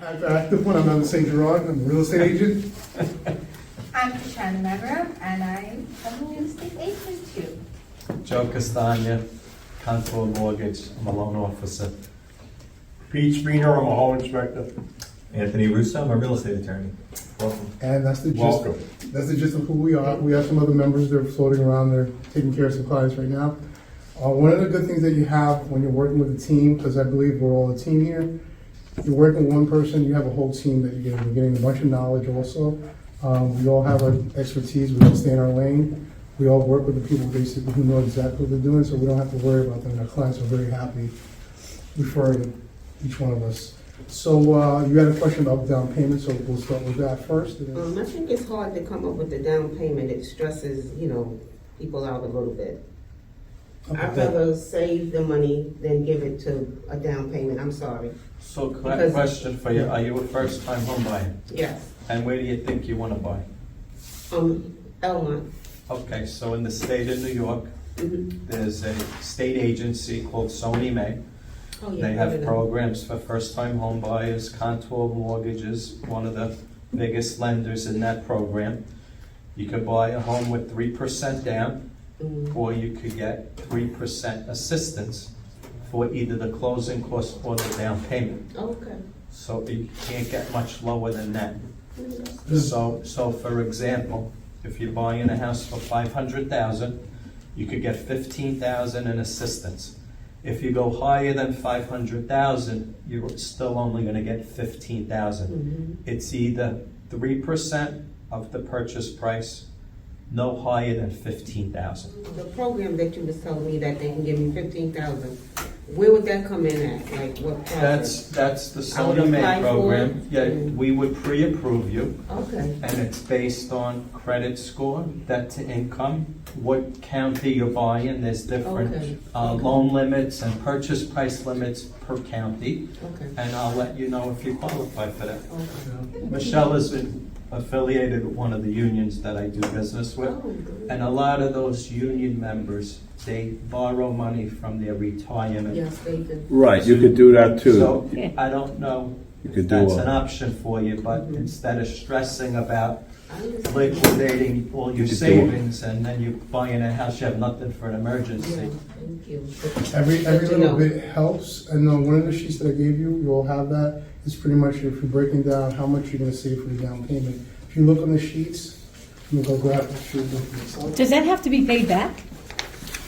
I have active one. I'm on the Saint-Gerard. I'm a real estate agent. I'm Castagna and I'm a real estate agent too. Joe Castagna, Contour Mortgage, I'm a loan officer. Pete Spina, I'm a home inspector. Anthony Russo, I'm a real estate attorney. Welcome. And that's the gist. Welcome. That's the gist of who we are. We have some other members that are floating around. They're taking care of some clients right now. One of the good things that you have when you're working with a team, because I believe we're all a team here, you're working with one person, you have a whole team that you're getting. You're getting a bunch of knowledge also. We all have our expertise. We all stay in our lane. We all work with the people basically who know exactly what they're doing, so we don't have to worry about them. And our clients are very happy referring each one of us. So you had a question about down payment, so we'll start with that first. I think it's hard to come up with the down payment. It stresses, people out a little bit. I'd rather save the money than give it to a down payment. I'm sorry. So Because- question for you, are you a first time home buyer? Yes. And where do you think you want to buy? Elmont. Okay, so in the state of New York, Mm-hmm. there's a state agency called SONYMA. Oh, yeah. They heard have of them. programs for first time home buyers. Contour Mortgages, one of the biggest lenders in that program. You could buy a home with 3% down, Mhm. or you could get 3% assistance for either the closing costs or the down payment. Okay. So you can't get much lower than that. Mhm. So for example, if you're buying a house for 500,000, you could get 15,000 in assistance. If you go higher than 500,000, you're still only going to get 15,000. Mhm. It's either 3% of the purchase price, no higher than 15,000. The program that you was telling me that they can give me 15,000. Where would that come in at? Like what process? That's the I would Sony apply May for program. it? Yeah, Mm. we would pre-approve you. Okay. And it's based on credit score, debt to income, what county you're buying. There's different Okay. loan limits and purchase price limits per county. Okay. And I'll let you know if you qualify for that. Okay. Michelle is affiliated with one of the unions that I do business with. Oh, good. And a lot of those union members, they borrow money from their retirement. Yes, they do. Right, you could do that too. So I don't know You if could do that's a- an option for you, but Mhm. instead of stressing about I understand. liquidating all your You could do savings and then you buying a house, you have nothing for an Yeah, emergency. thank you. Every Good to little know. bit helps. And one of the sheets that I gave you, you all have that. It's pretty much if you're breaking down how much you're going to save for the down payment. If you look on the sheets, you go grab the sheet. Does that have to be paid back?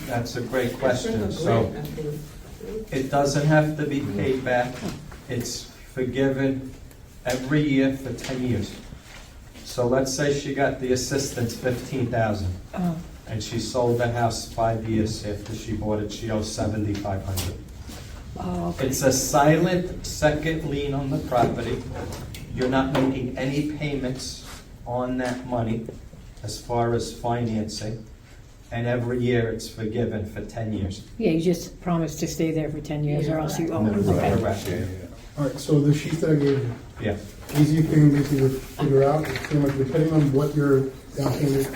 That's a great That's like question. a So grant, I think. it doesn't have to be paid back. It's forgiven every year for 10 years. So let's say she got the assistance 15,000 Oh, and she sold the house 5 years after she bought it, she owes 7,500. oh, okay. It's a silent second lien on the property. You're not making any payments on that money as far as financing. And every year it's forgiven for 10 years. Yeah, you just promised to stay there for 10 years or else you owe it. Right. Okay. Correct. All right, so the sheets that I gave you, Yeah. easy thing basically to figure out, is pretty much depending on what your down payment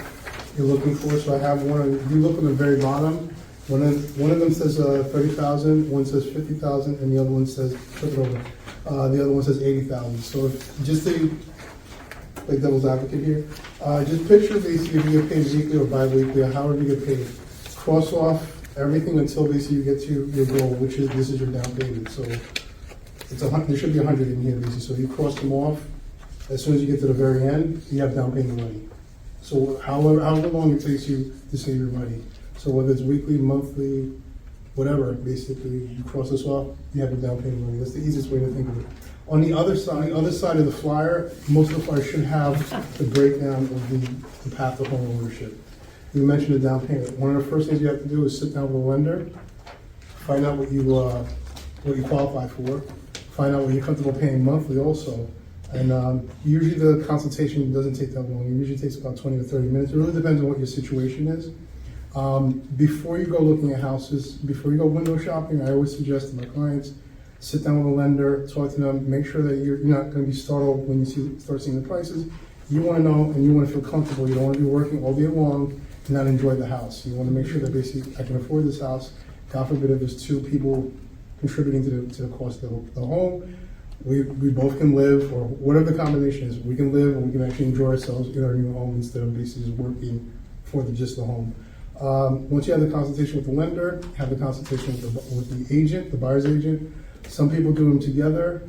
you're looking for. So I have one, if you look on the very bottom, one of them says 30,000, one says 50,000, and the other one says, flip it over, the other one says 80,000. So if, just to play devil's advocate here, just picture basically if you get paid weekly or bi-weekly, or however you get paid. Cross off everything until basically you get to your goal, which is, this is your down payment. So it's there should be 100 in here basically. So you cross them off, as soon as you get to the very end, you have down payment money. So however long it takes you to save your money. So whether it's weekly, monthly, whatever, basically, you cross this off, you have your down payment money. That's the easiest way to think of it. On the other side of the flyer, most of the flyer should have the breakdown of the path to home ownership. You mentioned the down payment. One of the first things you have to do is sit down with a lender, find out what you qualify for, find out what you're comfortable paying monthly also. And usually the consultation doesn't take that long. It usually takes about 20 to 30 minutes. It really depends on what your situation is. Before you go looking at houses, before you go window shopping, I always suggest to my clients, sit down with a lender, talk to them, make sure that you're not going to be startled when you start seeing the prices. You want to know and you want to feel comfortable. You don't want to be working all day long and not enjoy the house. You want to make sure that basically I can afford this house. God forbid if there's two people contributing to the cost of the home. we both can live, or whatever the combination is, we can live and we can actually enjoy ourselves in our new home instead of basically just working for just the home. Once you have the consultation with the lender, have the consultation with the agent, the buyer's agent. Some people do them together.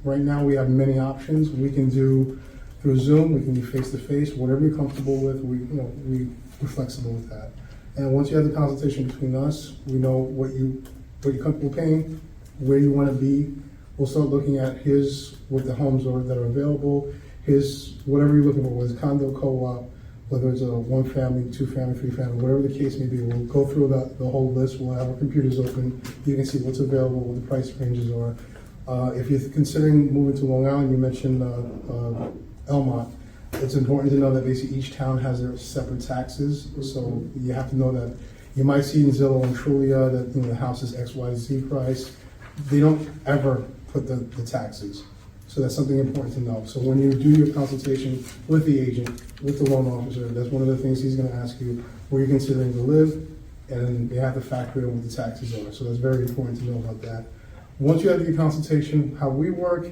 Right now, we have many options. We can do through Zoom, we can do face-to-face, whatever you're comfortable with, we're flexible with that. And once you have the consultation between us, we know what you're comfortable paying, where you want to be. We'll start looking at what the homes are that are available, whatever you're looking for, whether it's condo, co-op, whether it's a 1-family, 2-family, 3-family, whatever the case may be. We'll go through the whole list. We'll have our computers open. You can see what's available, what the price ranges are. If you're considering moving to Long Island, you mentioned Elmont. It's important to know that basically each town has their separate taxes. So you have to know that you might see in Zillow and Trulia that the house is XYZ price. They don't ever put the taxes. So that's something important to know. So when you do your consultation with the agent, with the loan officer, that's one of the things he's gonna ask you, where you're considering to live, and you have to factor in what the taxes are. So that's very important to know about that. Once you have your consultation, how we work,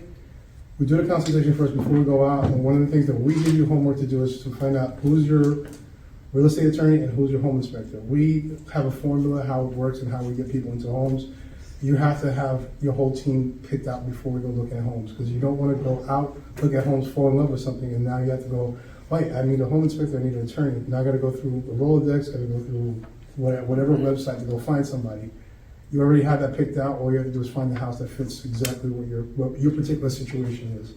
we do the consultation first before we go out, and one of the things that we give you homework to do is to find out who's your real estate attorney and who's your home inspector. We have a formula how it works and how we get people into homes. You have to have your whole team picked out before we go look at homes, because you don't want to go out, look at homes, fall in love with something, and now you have to go, wait, I need a home inspector, I need an attorney. Now I got to go through the Rolodex, got to go through whatever website to go find somebody. You already have that picked out. All you have to do is find the house that fits exactly what your particular situation is.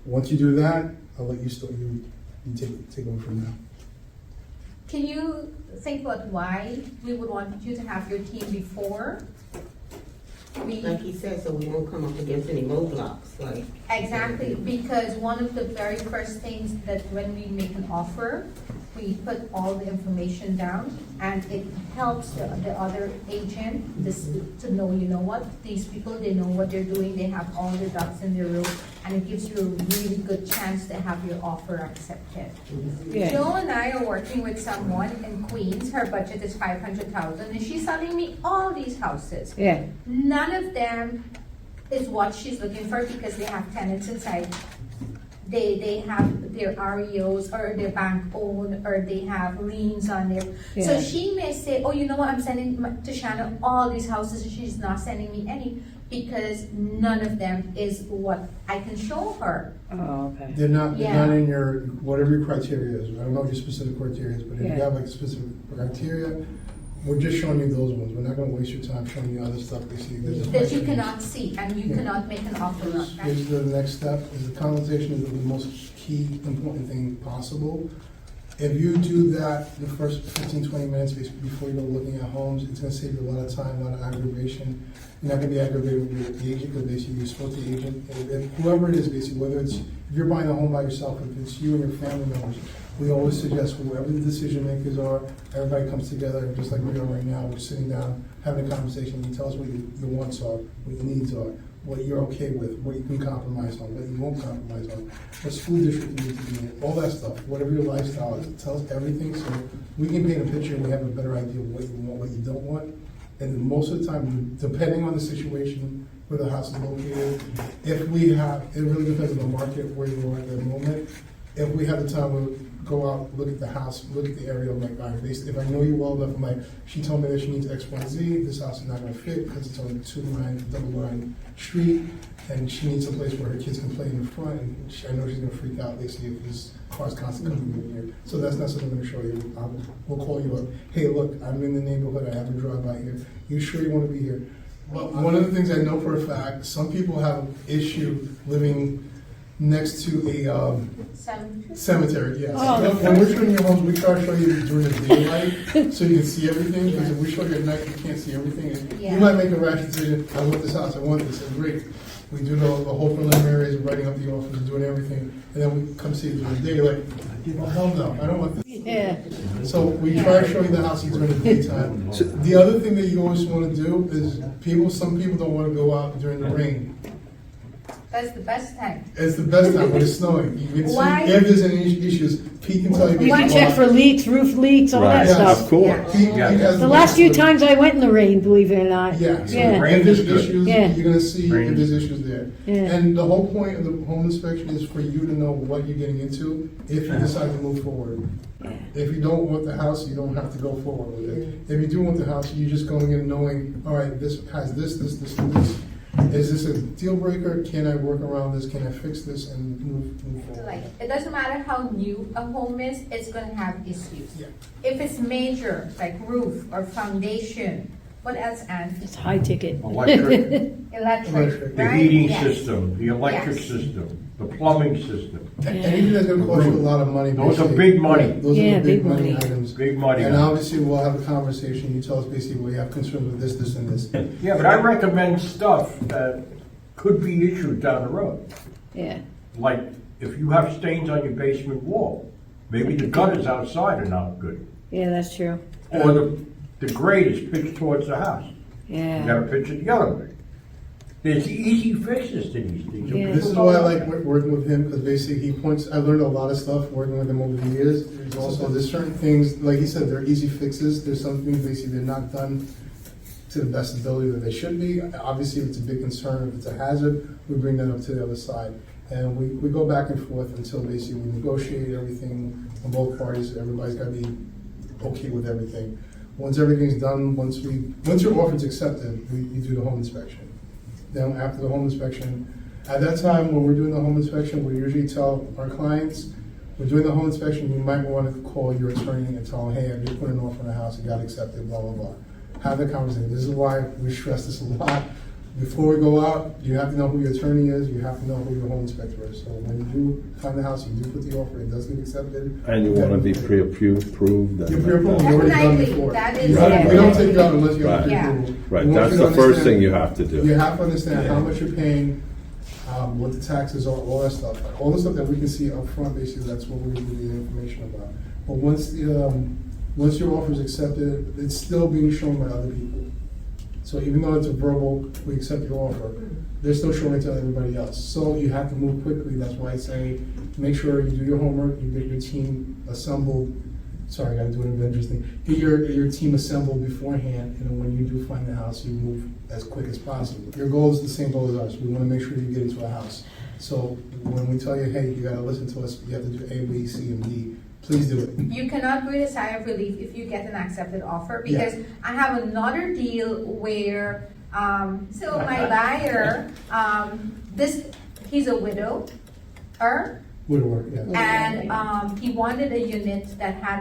Once you do that, I'll let you take over from now. Can you think about why we would want you to have your team before? Like he said, so we won't come up against any roadblocks, like. Exactly, because one of the very first things that when we make an offer, we put all the information down, and it helps the other agent to know, you know what, these people, they know what they're doing, they have all the ducks in their row, and it gives you a really good chance to have your offer accepted. Yeah. Joe and I are working with someone in Queens, her budget is $500,000, and she's selling me all these houses. Yeah. None of them is what she's looking for because they have tenants inside. They have their REOs or their bank owned, or they have liens on it. So Yeah. she may say, oh, you know what, I'm sending to Shanna all these houses, and she's not sending me any because none of them is what I can show her. Oh, okay. They're not Yeah. in your, whatever your criteria is. I don't know what your specific criteria is, but if you Yeah. have like specific criteria, we're just showing you those ones. We're not gonna waste your time showing you other stuff they see. There's a That you criteria. cannot see, and you Yeah. cannot make an offer on that. Here's the next step, is the consultation is the most key, important thing possible. If you do that the first 15, 20 minutes before you go looking at homes, it's gonna save you a lot of time, a lot of aggravation. You're not gonna be aggravated with the agent, because basically you spoke to the agent, and whoever it is, basically, whether it's, if you're buying a home by yourself, if it's you and your family members, we always suggest whoever the decision makers are, everybody comes together, just like we are right now, we're sitting down, having a conversation, you tell us what your wants are, what your needs are, what you're okay with, what you can compromise on, what you won't compromise on, what school district you need to be in, all that stuff, whatever your lifestyle is, tell us everything, so we can paint a picture and we have a better idea of what you want, what you don't want. And then most of the time, depending on the situation where the house is located, if we have, it really depends on the market where you are at the moment. If we have the time, we'll go out, look at the house, look at the area, I'm like, all right, if I know you well enough, I'm like, she told me that she needs X, Y, Z, this house is not gonna fit, because it's on a 2-line, double-line street, and she needs a place where her kids can play in the front, and I know she's gonna freak out, basically, if this car's constantly coming in here. So that's not something I'm gonna show you. We'll call you up, hey, look, I'm in the neighborhood, I haven't drive by here, you sure you wanna be here? Well, one of the things I know for a fact, some people have an issue living next to a cemetery, yes. Oh, When we're showing you homes, we try to show you during the daylight, so you can see everything, because if we show you at night, you can't see everything. And Yeah. you might make a rash decision, I want this house, I want this, and great. We do the whole preliminaries, writing up the offers, doing everything, and then we come see it during the day, like, well, hell no, I don't want this. Yeah. So we try to show you the houses during the daytime. The other thing that you always want to do is some people don't want to go out during the rain. That's the best time. It's the best time when it's snowing. You can see Why? if there's any issues. Pete can tell you. You can check for leaks, roof leaks, all that Yes. stuff. Of course. Yeah. Pete has The last few best- times I went in the rain, believe it or not. Yeah, so Yeah. Rain if there's is good. issues, Yeah. you're gonna see Rain if there's is issues there. Yeah. And the whole point of the home inspection is for you to know what you're getting into if you decide to move forward. If you don't want the house, you don't have to go forward with it. If you do want the house, you're just going in knowing, all right, this has this, and this. Is this a deal breaker? Can I work around this? Can I fix this and move forward? Like, it doesn't matter how new a home is, it's gonna have issues. Yeah. If it's major, like roof or foundation, what else, Ann? It's high ticket. Electric, Electric, the right? heating Yes. system, the electric Yes. system, the plumbing system, Anything that's gonna cost you a lot of money. Those are basically. big money. Those are Yeah, the big big money money. items. big money. And obviously, we'll have a conversation. You tell us basically where you have concerns with this, and this. Yeah, but I recommend stuff that could be issues down the road. Yeah. Like, if you have stains on your basement wall, maybe the gutters outside are not good. Yeah, that's true. Or the grade is pitched towards the house. You Yeah. gotta pitch it the other way. There's easy fixes to these things. Yeah. This is why I like working with him, because basically he points, I learned a lot of stuff working with him over the years. There's also, there's certain things, like he said, they're easy fixes. There's some things basically they're not done to the best ability that they should be. Obviously, if it's a big concern, if it's a hazard, we bring that up to the other side. And we go back and forth until basically we negotiate everything on both parties. Everybody's gotta be okay with everything. Once everything's done, once your offer's accepted, we do the home inspection. Then after the home inspection, at that time, when we're doing the home inspection, we usually tell our clients, we're doing the home inspection, you might want to call your attorney and tell them, hey, I just put an offer on the house, it got accepted, blah, blah, blah. Have the conversation. This is why we stress this a lot. Before we go out, you have to know who your attorney is, you have to know who your home inspector is. So when you do find the house, you do put the offer, it does get accepted. Uh, And you wanna be pre-approved. You're pre-approved, you already done Definitely, before. that is- Right. We don't take you out unless you have Right. Yeah. pre-approval. Right, We want that's you to the first understand- thing you have to do. You have to understand how much you're paying, what the taxes are, all that stuff. All the stuff that we can see up front, basically, that's what we give you the information about. But once your offer is accepted, it's still being shown by other people. So even though it's a verbal, we accept your offer, they're still showing it to everybody else. So you have to move quickly. That's why I say, make sure you do your homework, you get your team assembled. Sorry, I gotta do an Avengers thing. Get your team assembled beforehand, and then when you do find the house, you move as quick as possible. Your goal is the same goal as us. We wanna make sure you get into a house. So when we tell you, hey, you gotta listen to us, you have to do A, B, C, and D, please do it. You cannot breathe a sigh of relief if you get an accepted offer, because I have another deal where, so my buyer, he's a widower, Would work, yeah. and he wanted a unit that had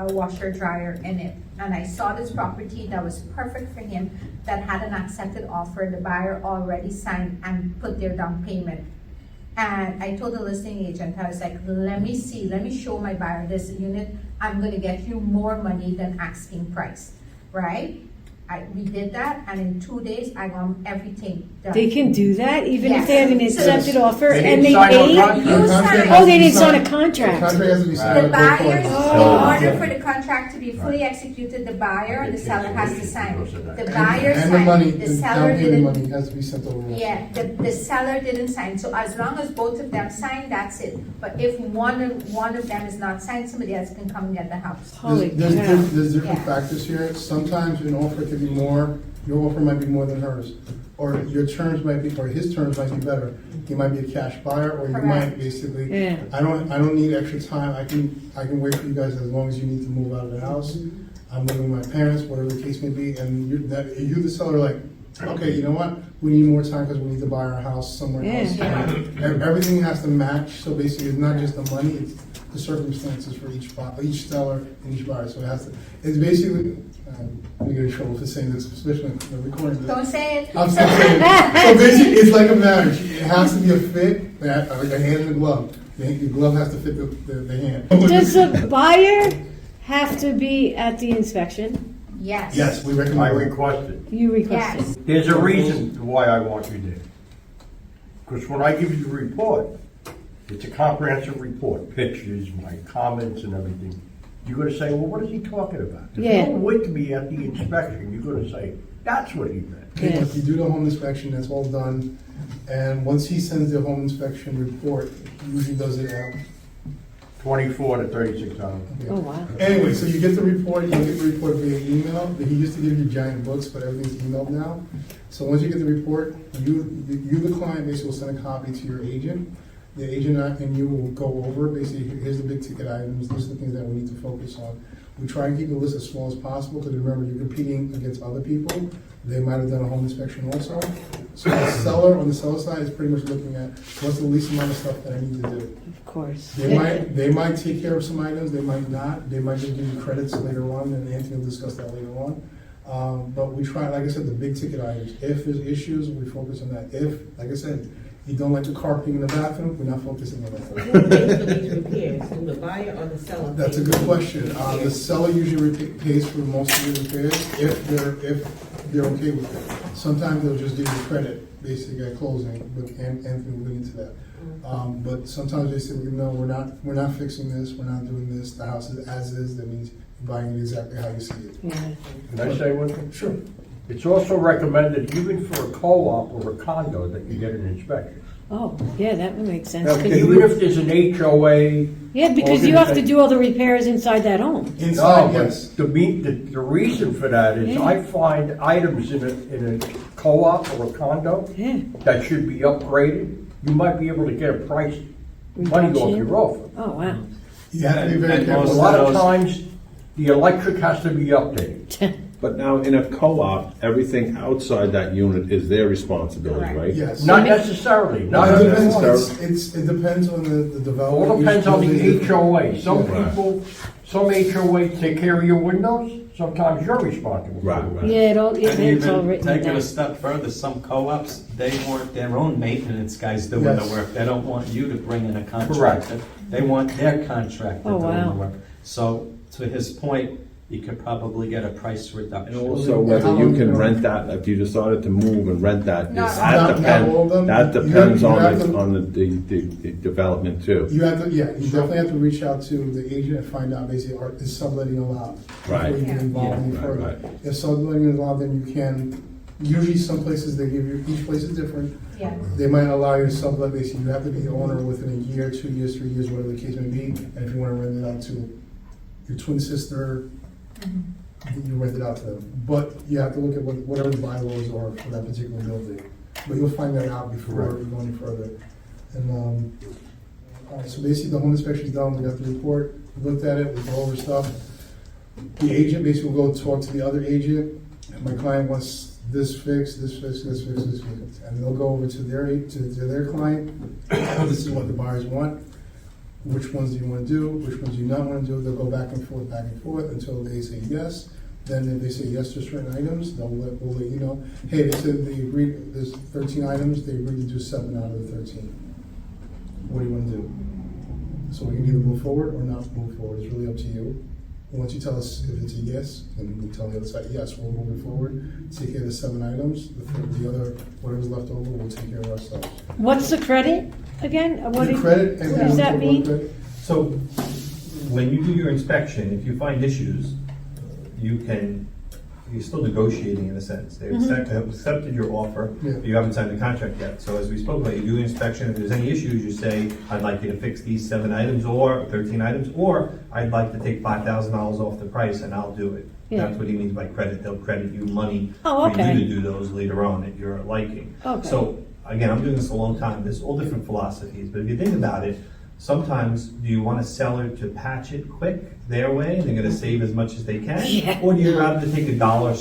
a washer dryer in it. And I saw this property that was perfect for him, that had an accepted offer. The buyer already signed and put their down payment. And I told the listing agent, I was like, let me show my buyer this unit. I'm gonna get you more money than asking price, right? We did that, and in 2 days, I got everything done. They can do that even if they have an Yes. accepted offer They and didn't they sign no paid? contract. You sign. Oh, they didn't sign a contract. The contract has to be signed The by both buyers, parties. in Oh. order for the contract to be fully executed, the buyer and the seller has to sign. The buyer And the money, signed, the the seller down payment didn't. money has to be sent over. Yeah, the seller didn't sign, so as long as both of them sign, that's it. But if one of them is not signed, somebody else can come and get the house. Holy There's cow. different Yeah. factors here. Sometimes an offer could be more, your offer might be more than hers. Or your terms might be, or his terms might be better. He might be a cash buyer, or you Correct. might basically, Yeah. I don't need extra time. I can wait for you guys as long as you need to move out of the house. I'm living with my parents, whatever the case may be, and you, the seller, like, okay, you know what? We need more time because we need to buy our house somewhere else. Yeah. Everything has to match, so basically it's not just the money, it's the circumstances for each seller and each buyer. So it has to, it's basically, we get in trouble for saying this, especially in the recording. Don't say it. I'm still saying, so basically it's like a marriage. It has to be a fit, like a hand and a glove. The glove has to fit the hand. Does the buyer have to be at the inspection? Yes. Yes, we I recommend. requested. You Yes. requested. There's a reason why I want you there. Because when I give you the report, it's a comprehensive report, pictures, my comments and everything. you're gonna say, well, what is he talking about? If Yeah. you're with me at the inspection, you're gonna say, that's what he meant. Yeah. If you do the home inspection, that's all done, and once he sends the home inspection report, he usually does it out. 24 to 36 hours. Oh, wow. Anyway, so you get the report, you get the report via email. He used to give you giant books, but everything's emailed now. So once you get the report, you the client, basically will send a copy to your agent. The agent and you will go over, basically, here's the big ticket items, these are the things that we need to focus on. We try and keep the list as small as possible, because remember, you're competing against other people. They might have done a home inspection also. So the seller, on the seller side, is pretty much looking at what's the least amount of stuff that I need to do. Of course. They might take care of some items, they might not, they might just give you credits later on, and Anthony will discuss that later on. But we try, like I said, the big ticket items. If there's issues, we focus on that. If, like I said, you don't like the carpeting in the bathroom, we're not focusing on that. Who pays for these repairs? Do the buyer or the seller? That's a good question. The seller usually pays for most of the repairs if they're okay with it. Sometimes they'll just give you credit, basically at closing, but Anthony will get into that. But sometimes they say, no, we're not fixing this, we're not doing this, the house is as is, that means you're buying it exactly how you see it. Yeah. Can I say one thing? Sure. It's also recommended, even for a co-op or a condo, that you get an inspection. Oh, yeah, that would make sense. Now, 'Cause even if there's an HOA. yeah, because you have to do all the repairs inside that home. Inside, No, yes. but the reason for that is Yeah. I find items in a co-op or a condo Yeah. that should be upgraded. You might be able to get a price, money off Reduction. your offer. Oh, wow. You have to be very And A careful. most lot of those- times, the electric has to be updated. But now, in a co-op, everything outside that unit is their responsibility, Correct. right? Yes. Not necessarily, not It depends, necessarily. it depends on the development. All depends on the Each building HOA. Some Right. people, some HOAs take care of your windows, sometimes you're responsible for Right, it. right. Yeah, it's all And written even take it down. a step further, some co-ops, they want their own maintenance guys doing the Yes. work. They don't want you to bring in a contractor. They want their contractor Oh, doing wow. the work. So, to his point, you could probably get a price And reduction. also whether you can rent that, if you decided to move and rent that, Not that all of them. depends You have to- on the development too. You have to, yeah, you definitely have to reach out to the agent and find out basically, is subletting allowed? Right. Before you get involved any Yeah, right, further. right. If subletting is allowed, then you can, usually some places they give you, each place is different. Yes. They might allow you to sublet, basically, you have to be the owner within a year, 2 years, 3 years, whatever the case may be. And if you want to rent it out to your twin sister, you rent it out to them. But you have to look at whatever the bylaws are for that particular building. But you'll find that out before we go any further. And, all right, so basically the home inspection's done, we got the report, we looked at it, we go over stuff. The agent basically will go talk to the other agent, and my client wants this fixed, this fixed, this fixed, this fixed. And they'll go over to their client, this is what the buyers want. Which ones do you want to do? Which ones do you not want to do? They'll go back and forth until they say yes. Then if they say yes to certain items, we'll let you know. Hey, they said they agreed, there's 13 items, they agreed to do 7 out of the 13. What do you want to do? So we can either move forward or not move forward. It's really up to you. Once you tell us if it's a yes, then we tell the other side, yes, we're moving forward. Take care of the 7 items. The other, whatever's left over, we'll take care of ourselves. What's the credit again? The credit and what does that then mean? credit. So, when you do your inspection, if you find issues, you're still negotiating in a sense. They accepted your offer, Yeah. but you haven't signed the contract yet. So as we spoke about, you do an inspection, if there's any issues, you say, I'd like you to fix these 7 items or 13 items, or I'd like to take $5,000 off the price and I'll do it. Yeah. That's what he means by credit. They'll credit you money Oh, for okay. you to do those later on at your liking. Okay. So, again, I'm doing this a long time. There's all different philosophies, but if you think about it, sometimes do you want a seller to patch it quick their way and they're going to save as much as they can? Yeah. Or do you rather take a dollar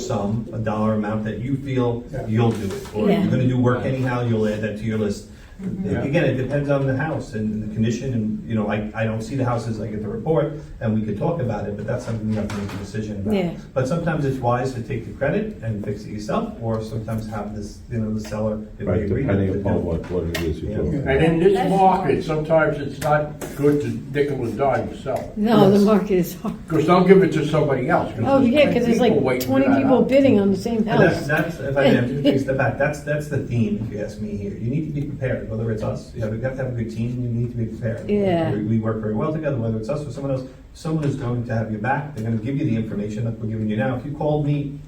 amount that you feel you'll do it? Or Yeah. you're going to do work anyhow, you'll add that to your list. Again, it depends on the house and the condition, and I don't see the houses, I get the report, and we could talk about it, but that's something you have to make a decision about. Yeah. But sometimes it's wise to take the credit and fix it yourself, or sometimes have this, the seller, if Right, they agree to depending do upon it. what it is you're Yeah. doing. And in this That's market, smart. sometimes it's not good to nickel and dime yourself. No, Yes. the market is hard. Because they'll give it to somebody else. Oh, yeah, because there's people like waiting for 20 that people house. bidding on the same And house. that's, if I may, I'm just take a step back, that's the theme, if you ask me here. You need to be prepared. prepared, whether it's us, you have to have a good team, you need to be prepared. Yeah. We work very well together, whether it's us or someone else, someone is going to have your back, they're gonna give you the information that we're giving you now. If you called me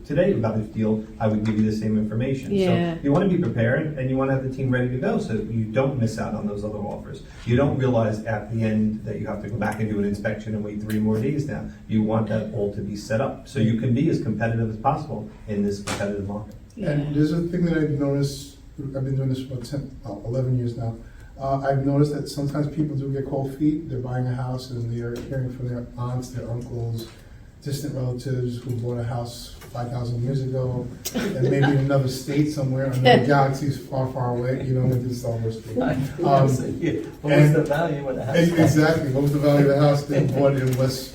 today about this deal, I would give you the same information. Yeah. So you wanna be prepared, and you wanna have the team ready to go, so you don't miss out on those other offers. You don't realize at the end that you have to go back and do an inspection and wait 3 more days now. You want that all to be set up, so you can be as competitive as possible in this competitive market. And there's a thing that I've noticed, I've been doing this for 11 years now. I've noticed that sometimes people do get cold feet. They're buying a house and they're hearing from their aunts, their uncles, distant relatives who bought a house 5,000 years ago, and maybe in another state somewhere, another galaxy far, far away. You know, they did Star Wars. What was the value of the house? Exactly. What was the value of the house they bought in West,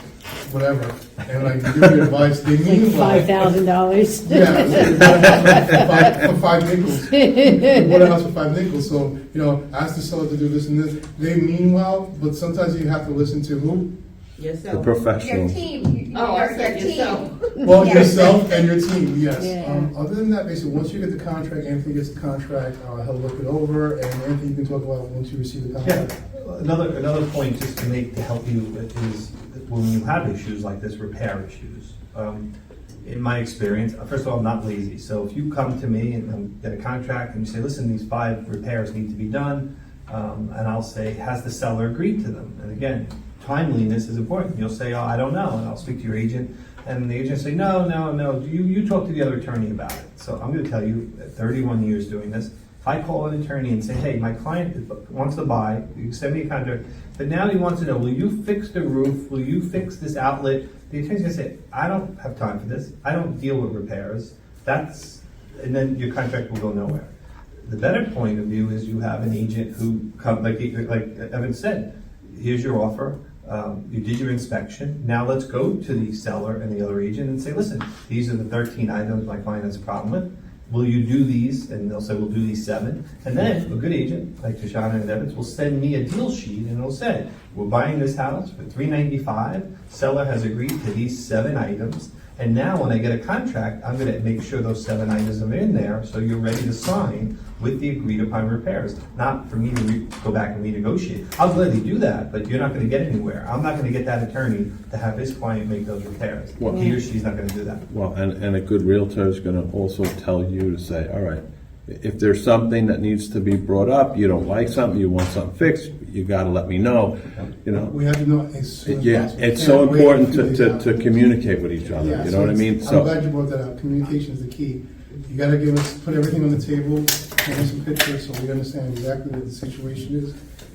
whatever? And like, give you advice. They mean well. $5,000. Yeah, for 5 nickels. They bought a house for 5 nickels. So, you know, ask the seller to do this and this. They mean well, but sometimes you have to listen to who? The Yourself. Your professional. team. Oh, I your said team. yourself. Well, Yes. yourself and your team, yes. Yeah. Other than that, basically, once you get the contract, Anthony gets the contract, he'll look it over, and Anthony, you can talk about once you receive the Yeah, contract. another point just to make, to help you is when you have issues like this, repair issues. In my experience, first of all, I'm not lazy, so if you come to me and get a contract and you say, listen, these 5 repairs need to be done, and I'll say, has the seller agreed to them? And again, timeliness is important. You'll say, oh, I don't know, and I'll speak to your agent, and the agent will say, no, you talk to the other attorney about it. So I'm gonna tell you, at 31 years doing this, if I call an attorney and say, hey, my client wants to buy, you send me a contract, but now he wants to know, will you fix the roof, will you fix this outlet? The attorney's gonna say, I don't have time for this, I don't deal with repairs, and then your contract will go nowhere. The better point of view is you have an agent who, like Evan said, here's your offer, you did your inspection, now let's go to the seller and the other agent and say, listen, these are the 13 items my client has a problem with. Will you do these? And they'll say, we'll do these 7. And then a good agent, like Shoshana and Evans, will send me a deal sheet and it'll say, we're buying this house for $395. Seller has agreed to these 7 items. And now when I get a contract, I'm gonna make sure those 7 items are in there, so you're ready to sign with the agreed upon repairs. Not for me to go back and renegotiate. I'll gladly do that, but you're not gonna get anywhere. I'm not gonna get that attorney to have his client make those repairs. Well- He or she's not gonna do that. Well, and a good realtor is gonna also tell you to say, all right, if there's something that needs to be brought up, you don't like something, you want something fixed, you gotta let me know, you know. We have to know as soon as Yeah, possible. it's Can't so wait important for these to out. communicate with each other, Yeah, you know what I mean? I'm So, glad you brought that up. Communication is the key. You gotta give us, put everything on the table, give us some pictures so we understand exactly what the situation is,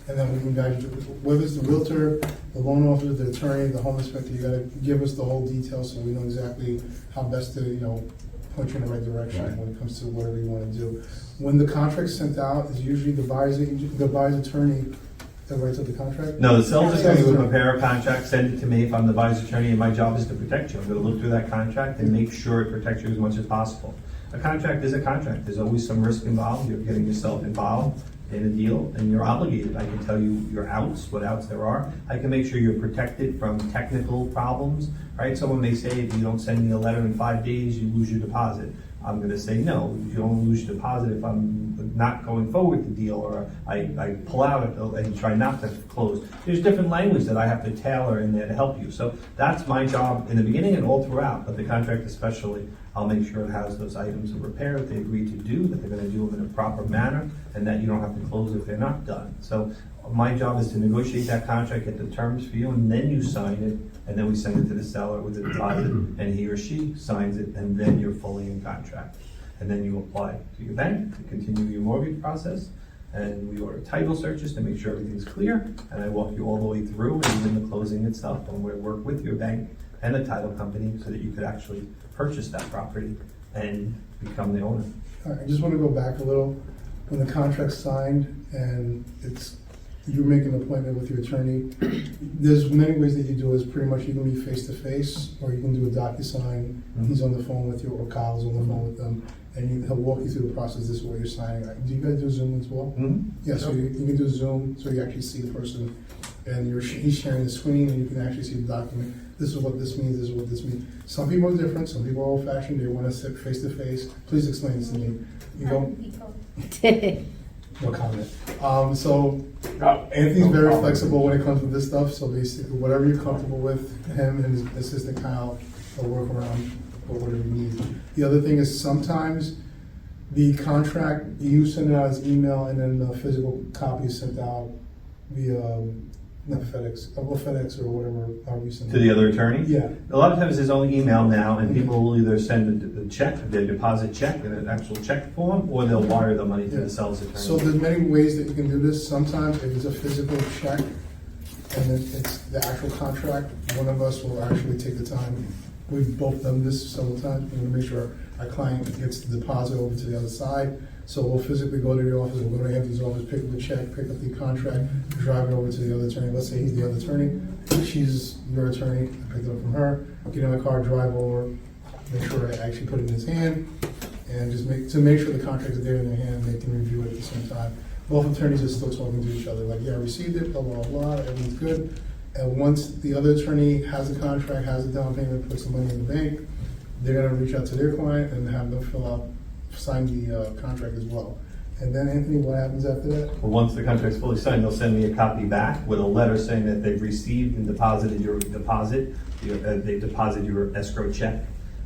and then we can guide you. Whether it's the realtor, the loan officer, the attorney, the home inspector, you gotta give us the whole detail so we know exactly how best to, point you in the right direction Right. when it comes to whatever you wanna do. When the contract's sent out, is usually the buyer's attorney that writes up the contract? No, the seller's attorney will Seller's prepare a contract, send it to me if I'm the buyer's attorney, and my job is to protect you. I'm gonna look through that contract and make sure it protects you as much as possible. A contract is a contract. There's always some risk involved. You're getting yourself involved in a deal, and you're obligated. I can tell you your outs, what outs there are. I can make sure you're protected from technical problems, right? Someone may say, if you don't send me a letter in 5 days, you lose your deposit. I'm gonna say, no, you don't lose your deposit if I'm not going forward with the deal, or I pull out and try not to close. There's different language that I have to tailor in there to help you. So that's my job in the beginning and all throughout, but the contract especially, I'll make sure it has those items of repair that they agreed to do, that they're gonna do them in a proper manner, and that you don't have to close if they're not done. So my job is to negotiate that contract, get the terms for you, and then you sign it, and then we send it to the seller with the deposit, and he or she signs it, and then you're fully in contract. And then you apply to your bank to continue your mortgage process, and we order title searches to make sure everything's clear, and I walk you all the way through, and even the closing itself, and we work with your bank and the title company so that you could actually purchase that property and become the owner. All right, I just want to go back a little. When the contract's signed and you make an appointment with your attorney, there's many ways that you do it. Pretty much you can be face-to-face, or you can do a DocuSign. He's on the phone with you, or Kyle's on the phone with them, and he'll walk you through the process. This is what you're signing. Do you guys do Zoom as well? Mm-hmm. Yeah, so you can do Zoom, so you actually see the person, and he's sharing the screen, and you can actually see the document. This is what this means, this is what this means. Some people are different, some people are old-fashioned, they want to sit face-to-face. Please explain this to me. You don't, No comment. So No, Anthony's no very problem. flexible when it comes to this stuff, so basically, whatever you're comfortable with, him and his assistant Kyle will work around or whatever you need. The other thing is sometimes the contract, you send it out as email and then the physical copy is sent out via, not FedEx, FedEx or whatever, however you send it. To the other attorney? Yeah. A lot of times there's only email now, and people will either send the check, their deposit check, in an actual check form, or they'll wire the money to the seller's So attorney. there's many ways that you can do this. Sometimes if it's a physical check and then it's the actual contract, one of us will actually take the time. We've both done this several times. We want to make sure our client gets the deposit over to the other side. So we'll physically go to the office, we'll go to Anthony's office, pick up the check, pick up the contract, drive it over to the other attorney. Let's say he's the other attorney, she's your attorney, I picked it up from her, get in the car, drive over, make sure I actually put it in his hand, and just make sure the contracts are there in their hand, and they can review it at the same time. Both attorneys are still talking to each other, like, yeah, I received it, blah, blah, blah, everything's good. And once the other attorney has the contract, has the down payment, puts the money in the bank, they're gonna reach out to their client and have them sign the contract as well. And then, Anthony, what happens after that? Well, once the contract's fully signed, they'll send me a copy back with a letter saying that they've received and deposited your deposit, they deposited your escrow check.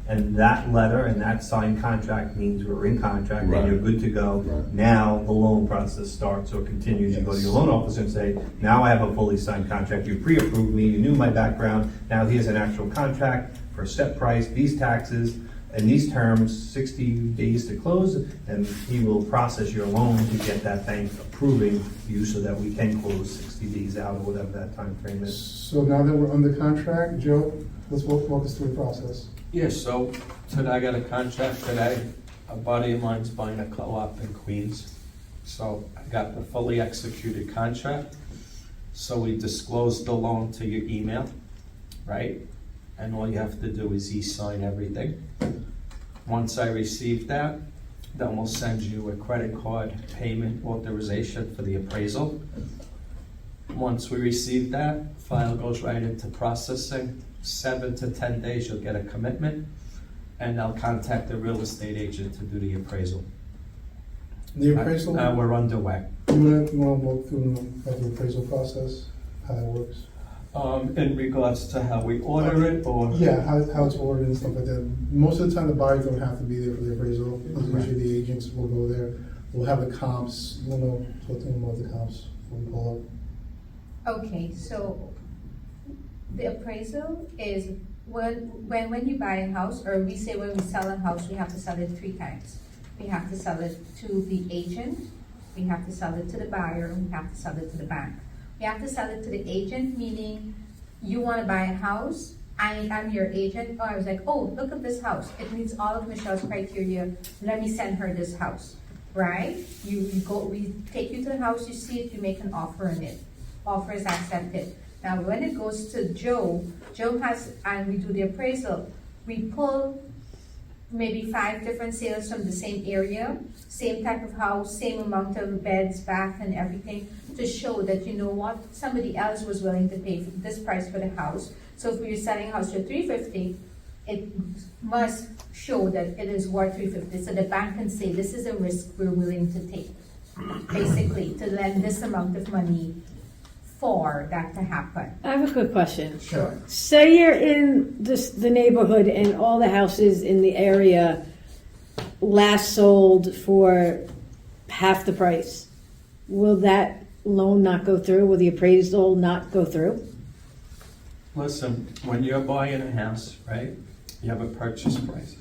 And that letter and that signed contract means we're in contract and Right. you're good to go. Right. Now the loan process starts or continues. You go to your loan officer and say, now I have a fully signed contract. You pre-approved me, you knew my background. Now here's an actual contract for a set price, these taxes, and these terms, 60 days to close, and he will process your loan to get that bank approving you so that we can close 60 days out or whatever that time frame is. So now that we're under contract, Joe, let's walk us through the process. Yeah, so today I got a contract today. A buddy of mine's buying a co-op in Queens. So I got the fully executed contract. So we disclosed the loan to your email, right? And all you have to do is e-sign everything. Once I receive that, then we'll send you a credit card payment authorization for the appraisal. Once we receive that, file goes right into processing. 7 to 10 days, you'll get a commitment, and I'll contact the real estate agent to do the appraisal. The appraisal, We're underway. you wanna walk through like the appraisal process, how that works? In regards to how we order it, or? Yeah, how it's ordered and stuff like that. Most of the time, the buyers don't have to be there for the appraisal. Usually the agents will go there. We'll have the comps, we'll know, talk to them about the comps when we pull up. Okay, so the appraisal is when you buy a house, or we say when we sell a house, we have to sell it 3 times. We have to sell it to the agent, we have to sell it to the buyer, and we have to sell it to the bank. We have to sell it to the agent, meaning you want to buy a house, I'm your agent. Oh, I was like, oh, look at this house. It meets all of Michelle's criteria. Let me send her this house, right? You go, we take you to the house, you see it, you make an offer on it. Offer is accepted. Now, when it goes to Joe has, and we do the appraisal, we pull maybe 5 different sales from the same area, same type of house, same amount of beds, bath, and everything, to show that, you know what, somebody else was willing to pay this price for the house. So if we're selling a house for $350, it must show that it is worth $350, so the bank can say, this is a risk we're willing to take, basically, to lend this amount of money for that to happen. I have a quick question. Sure. Say you're in the neighborhood and all the houses in the area last sold for half the price. Will that loan not go through? Will the appraisal not go through? Listen, when you're buying a house, right, you have a purchase price.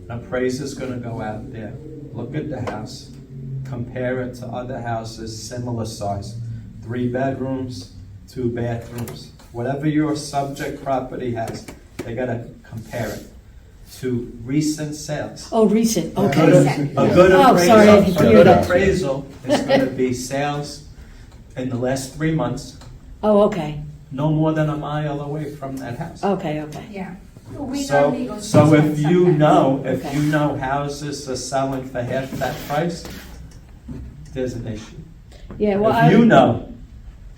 An appraiser's gonna go out there, look at the house, compare it to other houses similar size. 3 bedrooms, 2 bathrooms, whatever your subject property has, they gotta compare it to recent sales. Oh, recent, A okay. good Oh, sorry, I didn't appraisal, a hear good that. appraisal is gonna be sales in the last 3 months, Oh, okay, no more than a mile away from that house. okay. Yeah. We normally go So 6 if months you sometimes. know, Okay. houses are selling for half that price, there's an issue. Yeah, well, If you know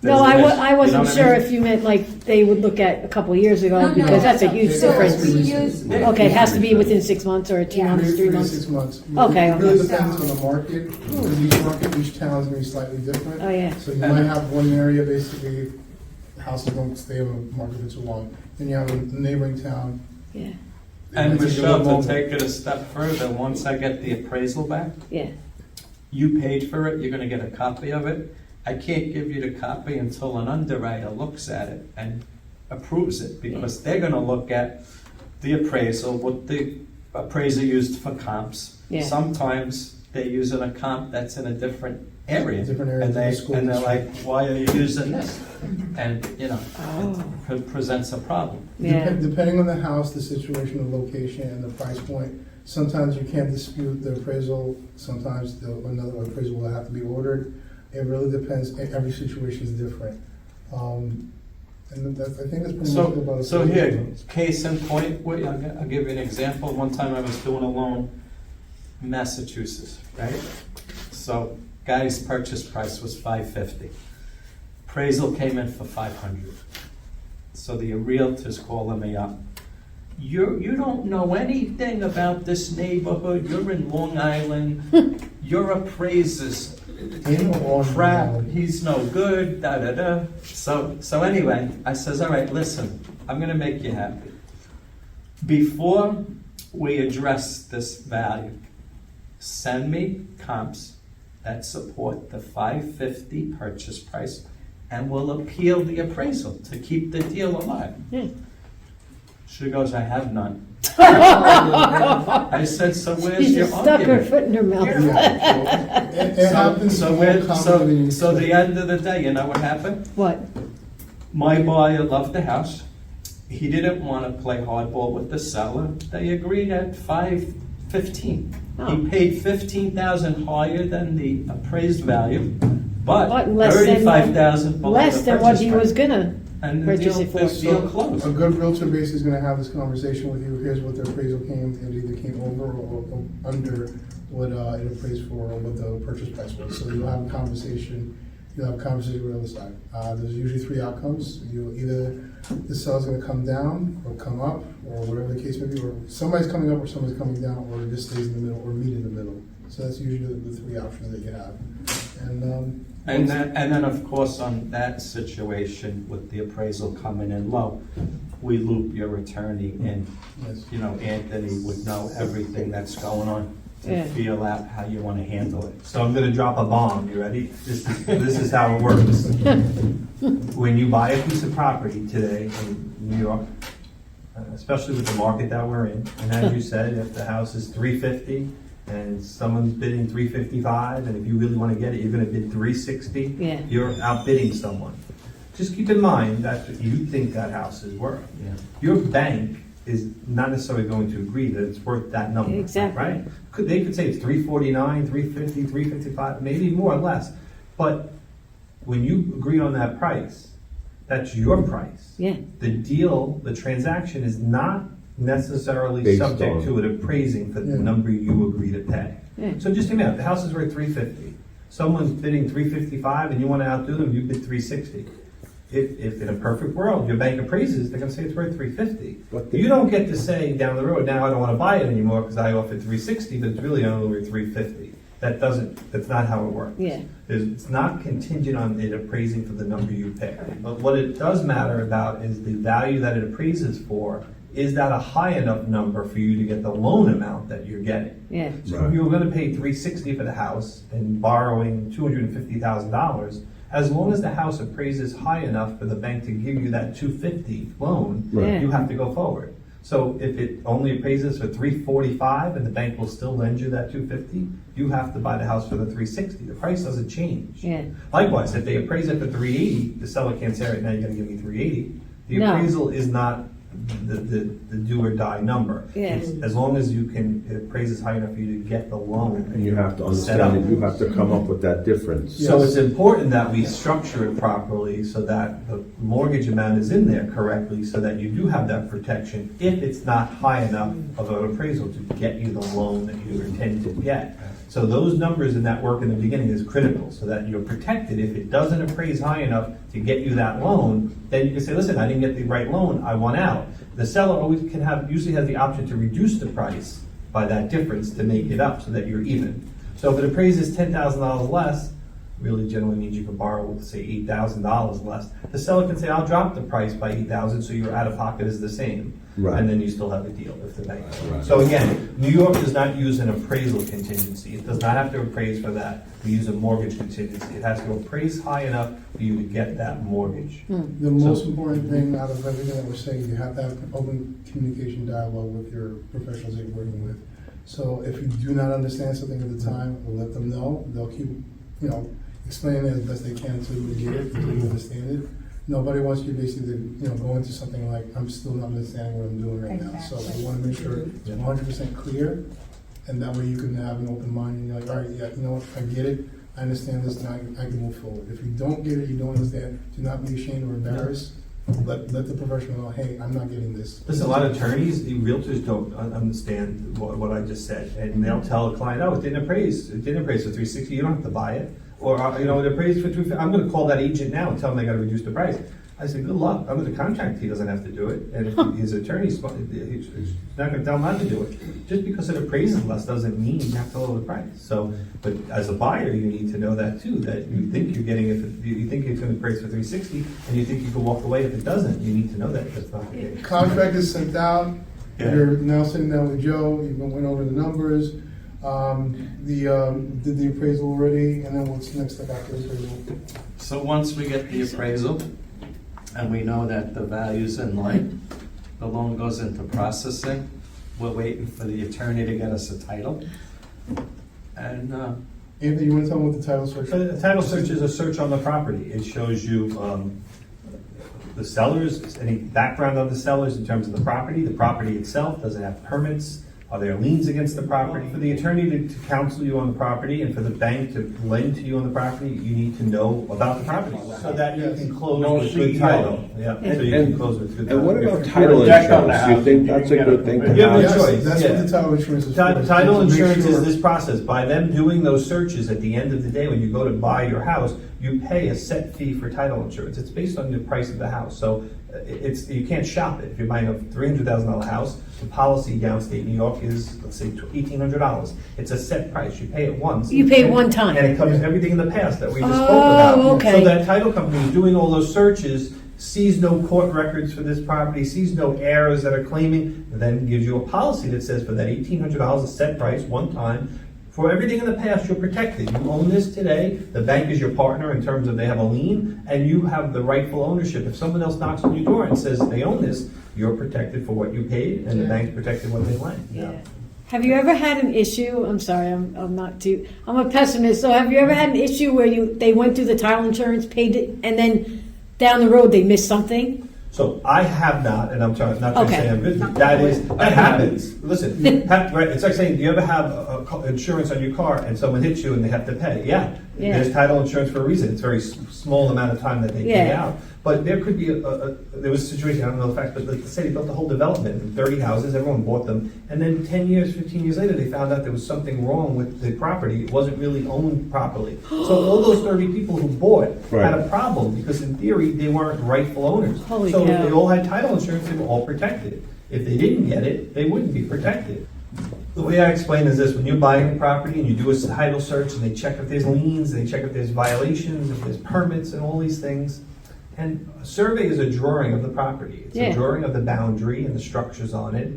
No, There's an issue, I you know wasn't what I sure mean? if you meant like they would look at a couple years ago, No, no, because that's a huge so difference. we use- Yeah. Okay, it has to be within 6 months or 2 Yeah. months, 3 3 to months. 6 months. Okay, It really okay. depends on the market, because each market, each town is gonna be slightly different. Oh, yeah. So you might have one area, basically, houses don't stay on the market for too long. Then you have a neighboring town. Yeah, it And might take a Michelle, little to longer. take it a step further, once I get the appraisal back, yeah, you paid for it, you're gonna get a copy of it. I can't give you the copy until an underwriter looks at it and approves it, because they're gonna look at the appraisal, what the appraiser used for comps. Yeah. Sometimes they're using a comp that's in a different area. Different area And of the school and they're like, district. why are you using this? And, you know, Oh. it presents a problem. yeah. Depending on the house, the situation, the location, and the price point, sometimes you can't dispute the appraisal, sometimes another appraisal will have to be ordered. It really depends, every situation is different. And that's, I think that's pretty much about it. So here, case in point, I'll give you an example. One time I was doing a loan in Massachusetts, right? So guy's purchase price was $550. Appraisal came in for $500. So the realtor's calling me up. You don't know anything about this neighborhood. You're in Long Island. Your appraiser's crap. He's no good. Da da da. So anyway, I says, all right, listen. I'm gonna make you happy. Before we address this value, send me comps that support the $550 purchase price, and we'll appeal the appraisal to keep the deal alive. She goes, I have none. I said, so where's She your just stuck her argument? foot in her mouth. It happens So more commonly than you so the think. end of the day, you know what happened? What? My buyer loved the house. He didn't want to play hardball with the seller. They agreed at $515. Oh. He paid $15,000 higher than the appraised value, but What, less than- $35,000 below Less the than what purchase he price. was gonna. And the purchase deal, it for. this deal closed. A good realtor base is gonna have this conversation with you, here's what the appraisal came, it either came over or under what it appraised for, or what the purchase price was. So you'll have a conversation with the other side. There's usually 3 outcomes. Either the seller's gonna come down, or come up, or whatever the case may be, or somebody's coming up, or somebody's coming down, or it just stays in the middle, or meet in the middle. So that's usually the 3 options that you have. And then, of course, on that situation with the appraisal coming in low, we loop your attorney in. Yes. You know, Anthony would know everything that's going on Yeah. to feel out how you want to handle it. So I'm gonna drop a bomb, you ready? This is how it works. When you buy a piece of property today in New York, especially with the market that we're in, and as you said, if the house is $350 and someone's bidding $355, and if you really wanna get it, you're gonna bid $360, Yeah. you're outbidding someone. Just keep in mind that's what you think that house is worth. Yeah. Your bank is not necessarily going to agree that it's worth that number. Exactly. Right? They could say it's $349, $350, $355, maybe more or less. But when you agree on that price, that's your price. Yeah. The deal, the transaction is not necessarily Based subject on- to it appraising for the Yeah. number you agree to pay. Yeah. So just imagine, the house is worth $350. Someone's bidding $355 and you want to outdo them, you bid $360. If in a perfect world, your bank appraises, they're gonna say it's worth $350. But the- You don't get to say down the road, now I don't wanna buy it anymore because I offered $360, but it's really only worth $350. That's not how it works. Yeah. It's not contingent on it appraising for the number you pick. But what it does matter about is the value that it appraises for. Is that a high enough number for you to get the loan amount that you're getting? Yeah. So if you were gonna pay $360 for the house and borrowing $250,000, as long as the house appraises high enough for the bank to give you that $250 loan, Right. you have to go forward. So if it only appraises for $345 and the bank will still lend you that $250, you have to buy the house for the $360. The price doesn't change. Yeah. Likewise, if they appraise it for $380, the seller can't say, right now you're gonna give me $380. The No. appraisal is not the do or die number. Yeah. It's as long as you can, it appraises high enough for you to get the loan. And you have to set understand up. that you have to come up with that difference. So it's important that we structure it properly so that the mortgage amount is in there correctly, so that you do have that protection if it's not high enough of an appraisal to get you the loan that you intend to get. So those numbers in that work in the beginning is critical, so that you're protected. If it doesn't appraise high enough to get you that loan, then you can say, listen, I didn't get the right loan, I want out. The seller always usually has the option to reduce the price by that difference to make it up so that you're even. So if it appraises $10,000 less, really generally means you can borrow, say, $8,000 less. The seller can say, I'll drop the price by $8,000, so your out-of-pocket is the same. Right. And then you still have a deal if the bank. Right. So again, New York does not use an appraisal contingency. It does not have to appraise for that. We use a mortgage contingency. It has to appraise high enough for you to get that mortgage. The most important thing out of everything that we're saying, you have to have open communication dialogue with your professionals that you're working with. So if you do not understand something at the time, we'll let them know. They'll keep, explaining it as best they can to get it until you understand it. Nobody wants you basically to, go into something like, I'm still not understanding what I'm doing right now. So Exactly. we want to make sure it's 100% clear, and that way you can have an open mind and you're like, all right, yeah, you know what, I get it, I understand this, now I can move forward. If you don't get it, you don't understand, do not be ashamed or embarrassed. Let the professional know, hey, I'm not getting this. Listen, a lot of attorneys, the realtors don't understand what I just said, and they'll tell a client, oh, it didn't appraise for $360, you don't have to buy it. Or, it appraised for $250, I'm gonna call that agent now and tell him they gotta reduce the price. I said, good luck, under the contract, he doesn't have to do it, and if his attorney's not gonna tell him not to do it. Just because it appraises less doesn't mean you have to lower the price. So, but as a buyer, you need to know that too, that you think you're getting, you think it's gonna appraise for $360, and you think you can walk away if it doesn't, you need to know that that's not the case. Contract is sent out, Yeah. you're now sitting down with Joe, you went over the numbers, did the appraisal already, and then what's next step after the appraisal? So once we get the appraisal, and we know that the value's in line, the loan goes into processing. We're waiting for the attorney to get us a title. And, Anthony, you want to tell them what the title search So the title search is a search on the property. It shows you the sellers, any background of the sellers in terms of the property itself, does it have permits, are there liens against the property? For the attorney to counsel you on the property and for the bank to lend to you on the property, you need to know about the property so that you can close No with good CEO. title. Yeah, so you can close with good title. And what about If title you're a deck on the insurance? You house, think you that's can a get good a- thing to You have a have? choice. That's yeah. what the title insurance is for. Title to make insurance is sure- this process. By them doing those searches at the end of the day, when you go to buy your house, you pay a set fee for title insurance. It's based on the price of the house. So you can't shop it. If you're buying a $300,000 house, the policy downstate New York is, let's say, $1,800. It's a set price. You pay it once. You pay one time. And it covers everything in the past that we just spoke Oh, about. okay. So that title company is doing all those searches, sees no court records for this property, sees no errors that are claiming, then gives you a policy that says for that $1,800, a set price, one time, for everything in the past, you're protected. You own this today, the bank is your partner in terms of they have a lien, and you have the rightful ownership. If someone else knocks on your door and says they own this, you're protected for what you paid, and the bank's protected what they lent. Yeah. Have you ever had an issue? I'm sorry, I'm not too. I'm a pessimist. So have you ever had an issue where they went through the title insurance, paid it, and then down the road they missed something? So I have not, and I'm not trying to Okay. say I'm good. That happens. Listen, right? It's like saying, do you ever have insurance on your car and someone hits you and they have to pay? Yeah. Yeah. There's title insurance for a reason. It's a very small amount of time that they pay Yeah. out. But there could be there was a situation, I don't know the facts, but the city built a whole development, 30 houses, everyone bought them, and then 10 years, 15 years later, they found out there was something wrong with the property. It wasn't really owned properly. So all those 30 people who bought had a problem because in theory, they weren't rightful owners. Holy so cow. if they all had title insurance, they were all protected. If they didn't get it, they wouldn't be protected. The way I explain is this: when you're buying a property and you do a title search and they check if there's liens, they check if there's violations, if there's permits and all these things. And a survey is a drawing of the property. It's Yeah. a drawing of the boundary and the structures on it.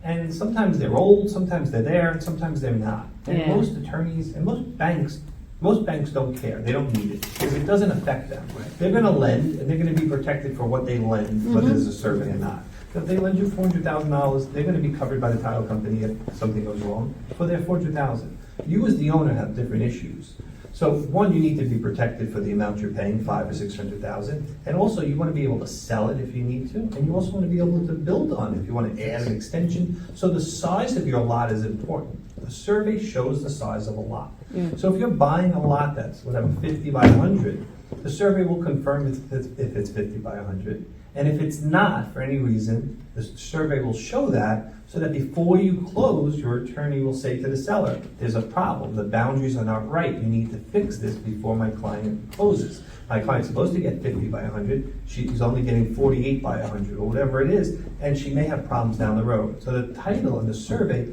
And sometimes they're old, sometimes they're there, and sometimes they're not. And Yeah. most attorneys and most banks don't care. They don't need it because it doesnesn't affect them. They're going to lend and they're going to be protected for what they lend, whether there's a survey or not. So if they lend you $400,000, they're going to be covered by the title company if something goes wrong for their $400,000. You as the owner have different issues. So one, you need to be protected for the amount you're paying, $500,000 or $600,000, and also you want to be able to sell it if you need to, and you also want to be able to build on it if you want to add an extension. So the size of your lot is important. The survey shows the size of a lot. So if you're buying a lot that's whatever 50 by 100, the survey will confirm if it's 50 by 100, And if it's not, for any reason, the survey will show that, so that before you close, your attorney will say to the seller, there's a problem, the boundaries are not right, you need to fix this before my client closes. My client's supposed to get 50 by 100, she's only getting 48 by 100, or whatever it is, and she may have problems down the road. So the title and the survey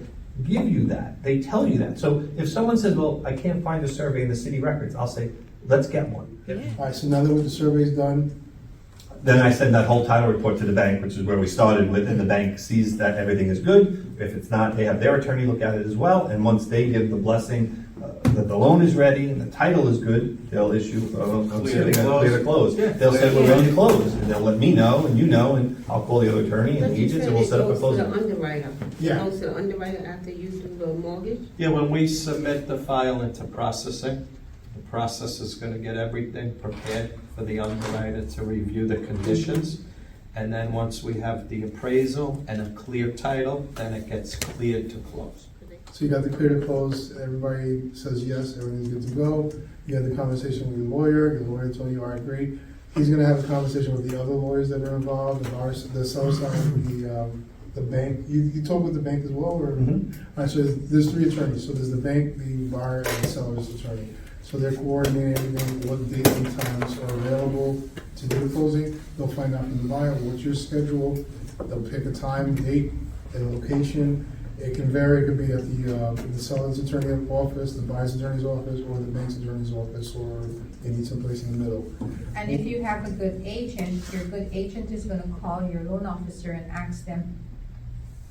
give you that, they tell you that. So if someone says, well, I can't find the survey in the city records, I'll say, let's get one. All right, so now that the survey's done, Then I send that whole title report to the bank, which is where we started with, and the bank sees that everything is good. If it's not, they have their attorney look at it as well, and once they give the blessing that the loan is ready and the title is good, they'll issue, clear the close. Yeah. They'll say, we're ready to close, and they'll let me know, and you know, and I'll call the other attorney and But the you agents, said and we'll it set up a goes to the closing. underwriter. Yeah. It goes to the underwriter after you do the mortgage? Yeah, when we submit the file into processing, the process is gonna get everything prepared for the underwriter to review the conditions. And then once we have the appraisal and a clear title, then it gets cleared to close. so you got the clear to close, everybody says yes, everything's good to go. You had the conversation with your lawyer told you, all right, great. He's gonna have a conversation with the other lawyers that are involved, the seller side, the bank. You talk with the bank as well, or? Mhm. All right, so there's three attorneys, so there's the bank, the buyer, and the seller's attorney. So they're coordinating everything, what dates and times are available to do the closing. They'll find out from the buyer, what's your schedule, they'll pick a time, date, and location. It can vary, it could be at the seller's attorney office, the buyer's attorney's office, or the bank's attorney's office, or they need someplace in the middle. And if you have a good agent, your good agent is gonna call your loan officer and ask them,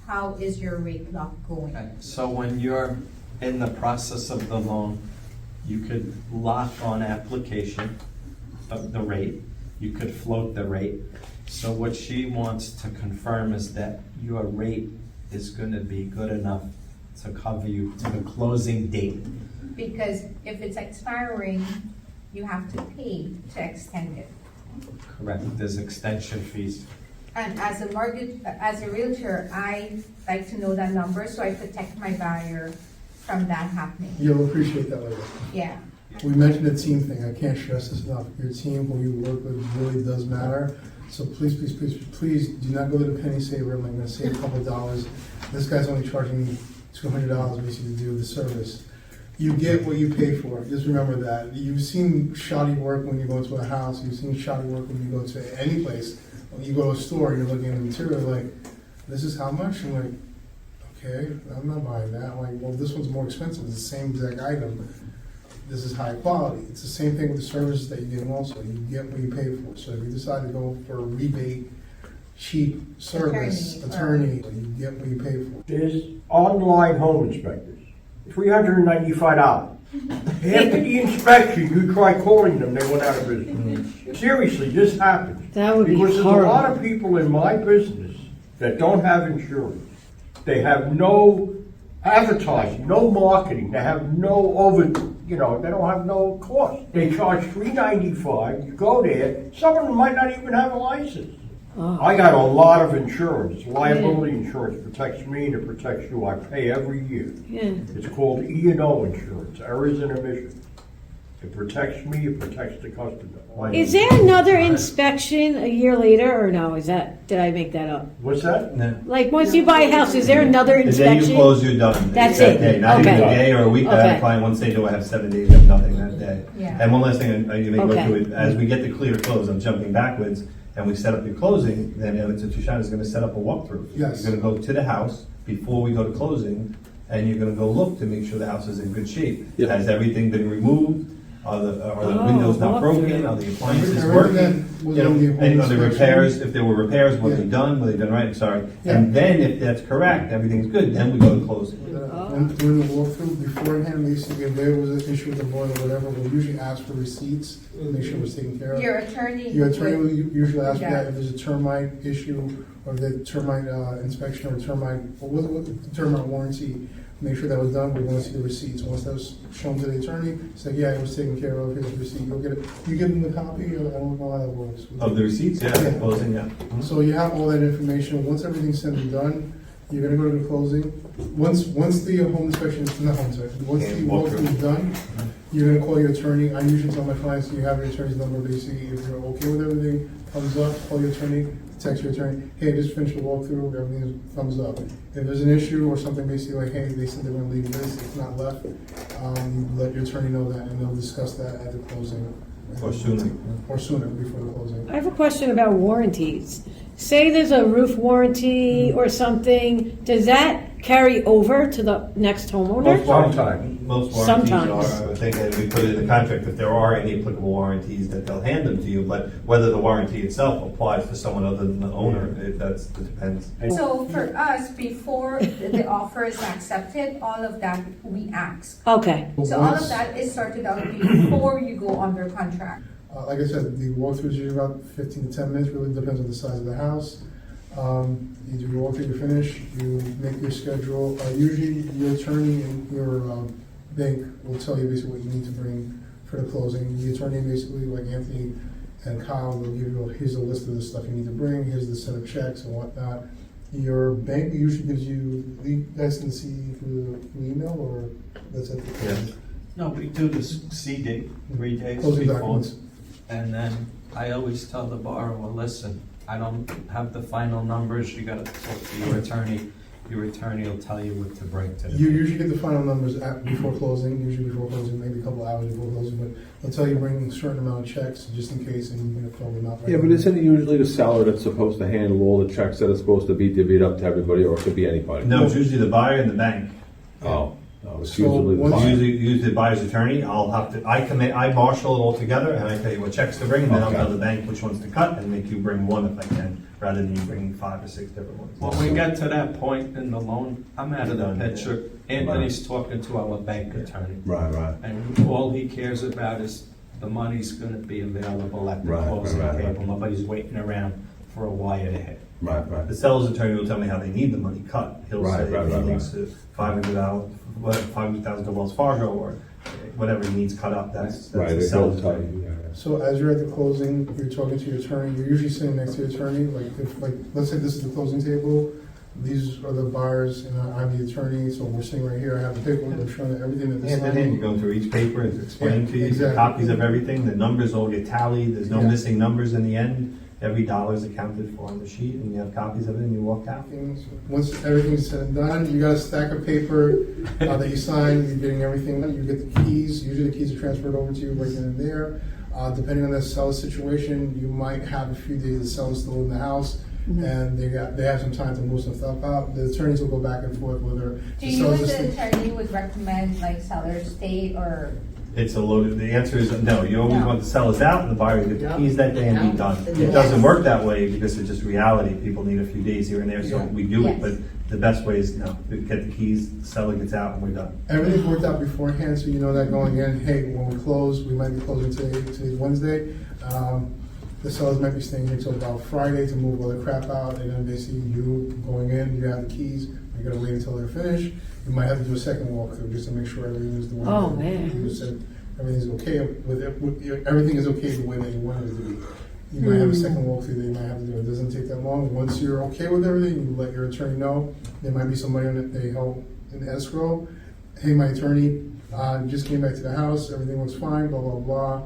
how is your rate lock going? So when you're in the process of the loan, you could lock on application of the rate, you could float the rate. So what she wants to confirm is that your rate is gonna be good enough to cover you to the closing date. Because if it's expiring, you have to pay to extend it. Correct, there's extension fees. And as a realtor, I like to know that number, so I protect my buyer from that happening. You'll appreciate that later. Yeah. We mentioned the team thing, I can't stress this enough. Your team, who you work with, really does matter. So please, please, please, please do not go to the penny saver, I'm gonna save a couple dollars. This guy's only charging me $200 basically to do the service. You get what you pay for, just remember that. You've seen shoddy work when you go to a house, you've seen shoddy work when you go to any place. When you go to a store, you're looking at the material, like, this is how much? I'm like, okay, I'm not buying that. I'm like, well, this one's more expensive, it's the same exact item. This is high quality. It's the same thing with the services that you get also. You get what you pay for. So if you decide to go for a rebate, cheap service, attorney, you get what you pay for. There's online home inspectors, $395. After the inspection, you try calling them, they went out of business. Seriously, this happens. That would be Because there's a lot horrible. of people in my business that don't have insurance. They have no advertising, no marketing, they have no they don't have no cost. They charge $395, you go there, some of them might not even have a license. Oh. I got a lot of insurance, liability insurance protects me and it protects you, I pay every year. Yeah. It's called E&O insurance, errors and omissions. It protects me, it protects the customer. Is there another inspection a year later, or no? Did I make that up? What's that? Like, once you buy a house, is there another The day you inspection? close, you're done. That's That it. day, not even a Okay. day or a week. I had Okay. a client once say, do I have 7 days of nothing that day? Yeah. And one last thing, you may go Okay. through it, as we get the clear close, I'm jumping backwards, and we set up your closing, then Tushana is gonna set up a walkthrough. Yes. You're gonna go to the house before we go to closing, and you're gonna go look to make sure the house is in good shape. Yep. Has everything been removed? Are the Oh, windows not walkthrough. broken? Are the appliances Everything working? that was You know, in the home and are the inspection. repairs, if there were repairs, were they Yeah. done? Were they done right? Sorry. Yeah. And then if that's correct, everything's good, then we go to closing. When doing the walkthrough beforehand, basically, if there was an issue with the board or whatever, we'll usually ask for receipts, make sure it was taken care of. Your attorney. Your attorney will usually ask for Yeah. that if there's a termite issue, or the termite inspection, or termite, or what the termite warranty, make sure that was done, we want to see the receipts. Once that was shown to the attorney, it's like, yeah, it was taken care of, here's the receipt, you'll get it. You give them the copy, or I don't know how that works. Of the receipts, yeah, Yeah. closing, yeah. So you have all that information, once everything's said and done, You're gonna go to the closing. Once the home inspection, not home inspection, once the walkthrough is done, you're gonna call your attorney. I usually tell my clients, you have your attorney's number, basically, if you're okay with everything, thumbs up, call your attorney, text your attorney, hey, I just finished the walkthrough, everything is thumbs up. If there's an issue or something, basically like, hey, they said they're gonna leave this, it's not left, you let your attorney know that, and they'll discuss that at the closing. Or sooner. Or sooner, before the closing. I have a question about warranties. Say there's a roof warranty or something, does that carry over to the next homeowner? Sometimes. Most warranties Sometimes. are, I think that we put it in the contract, if there are any applicable warranties, that they'll hand them to you, but whether the warranty itself applies to someone other than the owner, it depends. So for us, before the offer is accepted, all of that we ask. Okay, So all of that is sorted out before you go under contract. Like I said, the walkthrough is usually about 15 to 10 minutes, really depends on the size of the house. You do your walkthrough, you finish, you make your schedule. Usually your attorney and your bank will tell you basically what you need to bring for the closing. The attorney basically, like Anthony and Kyle, will give you, here's a list of the stuff you need to bring, here's the set of checks and whatnot. Your bank usually gives you, you guys can see through email, or that's it? Yeah. No, we do this CD 3 days Closing before. documents. And then I always tell the borrower, listen, I don't have the final numbers, you gotta talk to your attorney. Your attorney will tell you what to bring to the. You usually get the final numbers before closing, maybe a couple hours before closing, but they'll tell you bring a certain amount of checks just in case, and you're gonna fill them out. Yeah, but isn't it usually the seller that's supposed to handle all the checks that are supposed to be divvied up to everybody, or it could be anybody? No, it's usually the buyer and the bank. Oh, no, it's So usually the once- buyer. Usually the buyer's attorney, I marshal it all together, and I tell you what checks to bring, and then I'll Okay. tell the bank which ones to cut, and make you bring one if I can, rather than you bringing 5 or 6 different ones. When we get to that point in the loan, I'm out of the Done. picture. Anthony's talking to our bank attorney. Right, right. And all he cares about is the money's gonna be available at the Right, closing right, right. table. Nobody's waiting around for a wire to hit. Right, right. The seller's attorney will tell me how they need the money cut. He'll Right, say right, he right, needs to $500,000 to Wells Fargo, or whatever he needs cut up, that's Right, the they seller's don't tell attorney. you, yeah, yeah. So as you're at the closing, you're talking to your attorney, you're usually sitting next to your attorney, let's say this is the closing table, these are the buyers, and I'm the attorney, so we're sitting right here, I have the paperwork, I'm showing everything that this Hand in hand, you go through each paper, it's explained to you, the Exactly. copies of everything, the numbers all get tallied, there's no Yeah. missing numbers in the end. Every dollar is accounted for on the sheet, and you have copies of it, and you walk out. Once everything's said and done, you got a stack of paper that you sign, you're getting everything, you get the keys, usually the keys are transferred over to you right then and there. Depending on the seller's situation, you might have a few days the seller's still in the house, and they have some time to move some stuff out. The attorneys will go back and forth whether Do the you seller's as just. an attorney would recommend like seller stay or? It's a loaded, the answer is no, you always No. want the sellers out, and the buyer get the Yeah. keys that day and be Yeah. done. Yes. It doesn't work that way, because it's just reality, people need a few days here and there, so Yeah. we do it, Yes. but the best way is, no, we get the keys, the seller gets out, and we're done. Everything's worked out beforehand, so you know that going in, hey, when we close, we might be closing today's Wednesday. The sellers might be staying here until about Friday to move all the crap out, and then basically you going in, you have the keys, you gotta wait until they're finished. You might have to do a second walkthrough just to make sure everything is the way. Oh, that man. You said everything's okay with it, everything is okay the way that you wanted it to be. You might have a second walkthrough that you might have to do. It doesn't take that long. Once you're okay with everything, you let your attorney know. There might be somebody on it they held in escrow. Hey, my attorney, just came back to the house, everything looks fine, blah, blah, blah.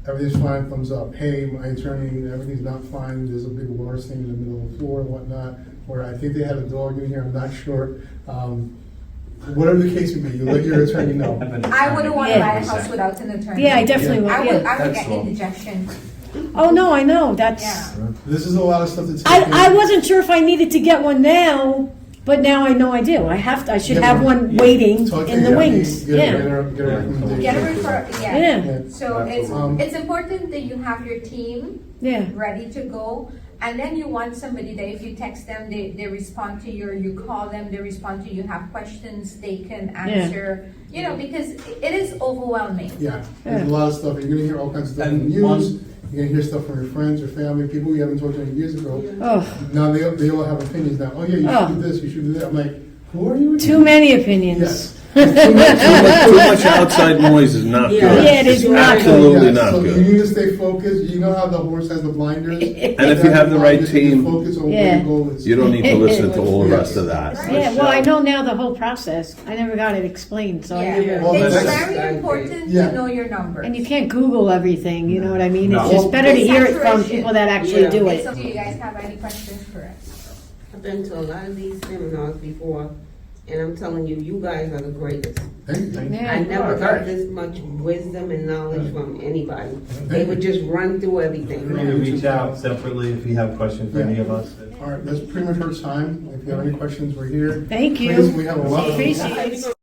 Everything's fine, thumbs up. Hey, my attorney, everything's not fine, there's a big water stain in the middle of the floor and whatnot, or I think they had a dog in here, I'm not sure. Whatever the case may be, you let your attorney know. I wouldn't want to Yeah. buy a house without an attorney. yeah, I definitely would, I would yeah. get That's all. indigestion. Oh, no, I know, that's, Yeah. This is a lot of stuff to take in. I wasn't sure if I needed to get one now, but now I know I do. I should Yeah, have but- one waiting Talk to in the your wings, attorney, yeah. Get a recommendation. Get a refer, yeah. Yeah, So it's important that you have your team yeah. ready to go. And then you want somebody that if you text them, they respond to you, or you call them, they respond to you, have questions, they can answer. You know, because it is overwhelming. Yeah, there's a lot of stuff. You're gonna hear all kinds of stuff in the And news. one- You're gonna hear stuff from your friends, your family, people you haven't talked to years ago. Oh, Now they all have opinions now. Oh yeah, you Oh. should do this, you should do that. I'm like, who are you? too many opinions. Yes. Too much outside noise is not Yeah. good. Yeah, it is It's not good. absolutely Yeah, not so you good. need to stay focused, you know how the horse has the blinders? And if you have the right team, Focus on Yeah. where your goal is. you don't need to listen to all the rest of that. Yeah, well, I know now the whole process. I never got it explained, so I Yeah, never. Well, it's that's- very important Yeah. to know your numbers. And you can't Google everything, you know what I mean? It's No. just better to hear it from Saturation. people that actually Yeah. do Okay, it. so do you guys have any questions for us? I've been to a lot of these seminars before, and I'm telling you, you guys are the greatest. Thank you. Yeah. I never got Okay. this much wisdom and knowledge from anybody. They would just run through everything. Free to reach out separately if you have questions for any of us. All right, that's pretty much our time. If you have any questions, we're here. Thank you. Please, we have a lot of. Appreciate it.